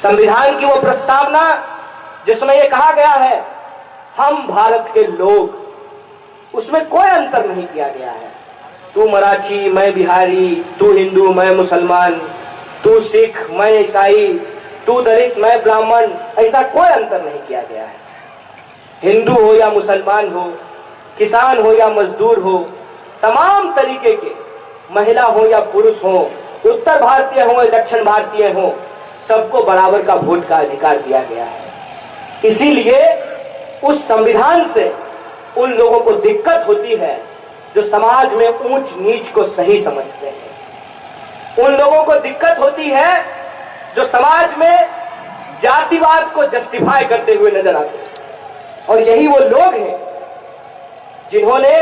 संविधान की वो प्रस्तावना जिसमें ये कहा गया है हम भारत के लोग, उसमें कोई अंतर नहीं किया गया है। तू मराठी मैं बिहारी, तू हिंदू मैं मुसलमान, तू सिख मैं ईसाई, तू दलित मैं ब्राह्मण, ऐसा कोई अंतर नहीं किया गया है। हिंदू हो या मुसलमान हो, किसान हो या मजदूर हो, तमाम तरीके के, महिला हो या पुरुष हो, उत्तर भारतीय हो या दक्षिण भारतीय हो, सबको बराबर का वोट का अधिकार दिया गया है। इसीलिए उस संविधान से उन लोगों को दिक्कत होती है जो समाज में ऊंच नीच को सही समझते हैं। उन लोगों को दिक्कत होती है जो समाज में जातिवाद को जस्टिफाई करते हुए नजर आते हैं। और यही वो लोग हैं जिन्होंने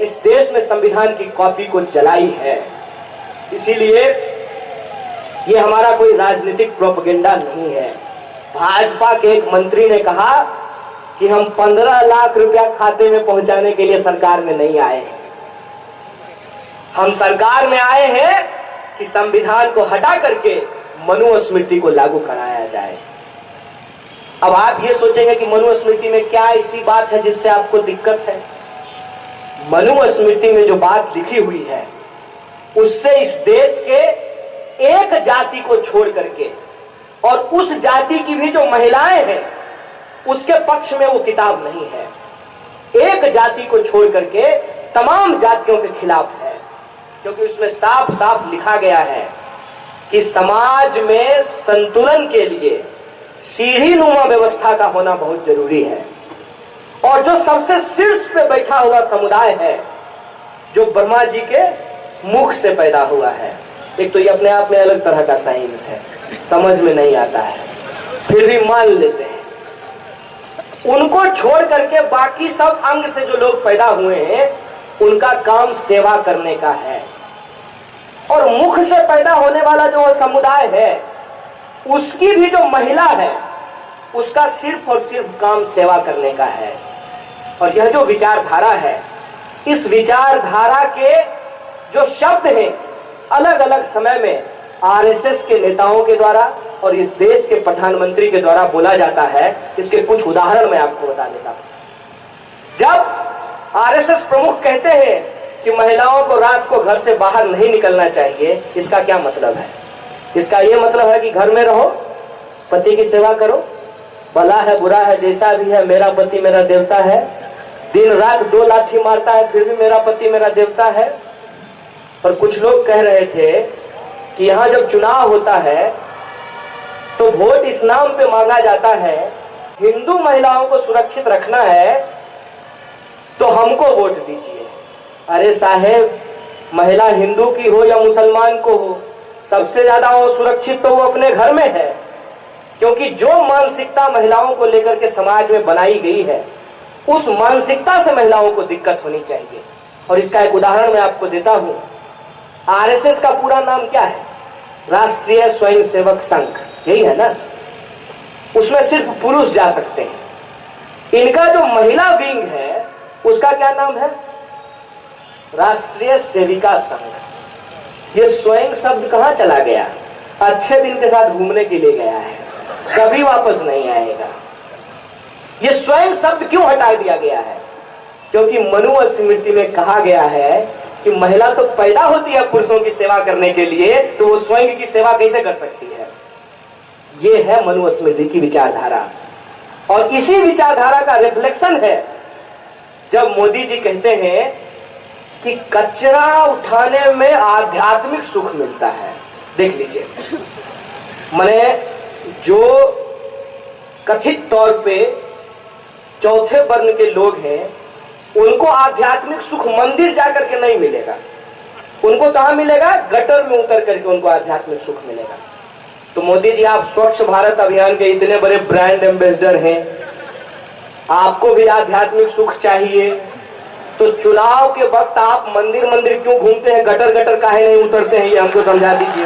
इस देश में संविधान की कॉपी को जलाई है। इसीलिए ये हमारा कोई राजनीतिक प्रोपेगेंडा नहीं है। भाजपा के एक मंत्री ने कहा कि हम 15 लाख रुपया खाते में पहुंचाने के लिए सरकार में नहीं आए हैं, हम सरकार में आए हैं कि संविधान को हटा करके मनुस्मृति को लागू कराया जाए। अब आप ये सोचेंगे कि मनुस्मृति में क्या ऐसी बात है जिससे आपको दिक्कत है। मनुस्मृति में जो बात लिखी हुई है उससे इस देश के एक जाति को छोड़ करके और उस जाति की भी जो महिलाएं हैं उसके पक्ष में वो किताब नहीं है। एक जाति को छोड़ करके तमाम जातियों के खिलाफ है, क्योंकि उसमें साफ साफ लिखा गया है कि समाज में संतुलन के लिए सीढ़ी नुमा व्यवस्था का होना बहुत जरूरी है। और जो सबसे शीर्ष पे बैठा हुआ समुदाय है, जो ब्रह्मा जी के मुख से पैदा हुआ है, एक तो ये अपने आप में अलग तरह का साइंस है, समझ में नहीं आता है, फिर भी मान लेते हैं। उनको छोड़ करके बाकी सब अंग से जो लोग पैदा हुए हैं उनका काम सेवा करने का है। और मुख से पैदा होने वाला जो समुदाय है उसकी भी जो महिला है उसका सिर्फ और सिर्फ काम सेवा करने का है। और यह जो विचारधारा है, इस विचारधारा के जो शब्द हैं अलग अलग समय में आरएसएस के नेताओं के द्वारा और इस देश के प्रधानमंत्री के द्वारा बोला जाता है। इसके कुछ उदाहरण मैं आपको बता देता हूं। जब आरएसएस प्रमुख कहते हैं कि महिलाओं को रात को घर से बाहर नहीं निकलना चाहिए, इसका क्या मतलब है? इसका यह मतलब है कि घर में रहो, पति की सेवा करो, भला है बुरा है जैसा भी है, मेरा पति मेरा देवता है, दिन रात 2 लाठी मारता है फिर भी मेरा पति मेरा देवता है। और कुछ लोग कह रहे थे कि यहां जब चुनाव होता है तो वोट इस नाम पे मांगा जाता है, हिंदू महिलाओं को सुरक्षित रखना है तो हमको वोट दीजिए। अरे साहेब, महिला हिंदू की हो या मुसलमान को हो, सबसे ज्यादा वो सुरक्षित तो वो अपने घर में है। क्योंकि जो मानसिकता महिलाओं को लेकर के समाज में बनाई गई है उस मानसिकता से महिलाओं को दिक्कत होनी चाहिए। और इसका एक उदाहरण मैं आपको देता हूं। आरएसएस का पूरा नाम क्या है? राष्ट्रीय स्वयंसेवक संघ, यही है ना? उसमें सिर्फ पुरुष जा सकते हैं। इनका जो महिला विंग है उसका क्या नाम है? राष्ट्रीय सेविका संघ। ये स्वयं शब्द कहां चला गया? अच्छे दिन के साथ घूमने के लिए गया है, कभी वापस नहीं आएगा। ये स्वयं शब्द क्यों हटा दिया गया है? क्योंकि मनुस्मृति में कहा गया है कि महिला तो पैदा होती है पुरुषों की सेवा करने के लिए, तो वो स्वयं की सेवा कैसे कर सकती है? ये है मनुस्मृति की विचारधारा। और इसी विचारधारा का रिफ्लेक्शन है जब मोदी जी कहते हैं कि कचरा उठाने में आध्यात्मिक सुख मिलता है। देख लीजिए, मैंने जो कथित तौर पे चौथे वर्ण के लोग हैं उनको आध्यात्मिक सुख मंदिर जाकर के नहीं मिलेगा। उनको कहां मिलेगा? गटर में उतर करके उनको आध्यात्मिक सुख मिलेगा। तो मोदी जी, आप स्वच्छ भारत अभियान के इतने बड़े ब्रांड एम्बेसडर हैं, आपको भी आध्यात्मिक सुख चाहिए, तो चुनाव के वक्त आप मंदिर मंदिर क्यों घूमते हैं, गटर गटर काहे नहीं उतरते हैं, ये हमको समझा दीजिए।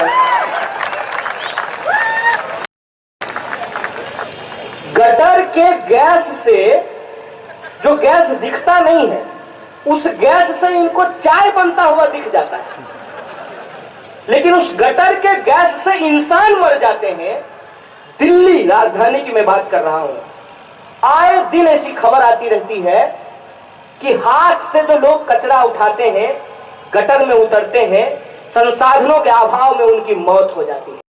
गटर के गैस से, जो गैस दिखता नहीं है, उस गैस से इनको चाय बनता हुआ दिख जाता है, लेकिन उस गटर के गैस से इंसान मर जाते हैं, दिल्ली राजधानी की मैं बात कर रहा हूं, आए दिन ऐसी खबर आती रहती है कि हाथ से जो लोग कचरा उठाते हैं, गटर में उतरते हैं, संसाधनों के अभाव में उनकी मौत हो जाती है।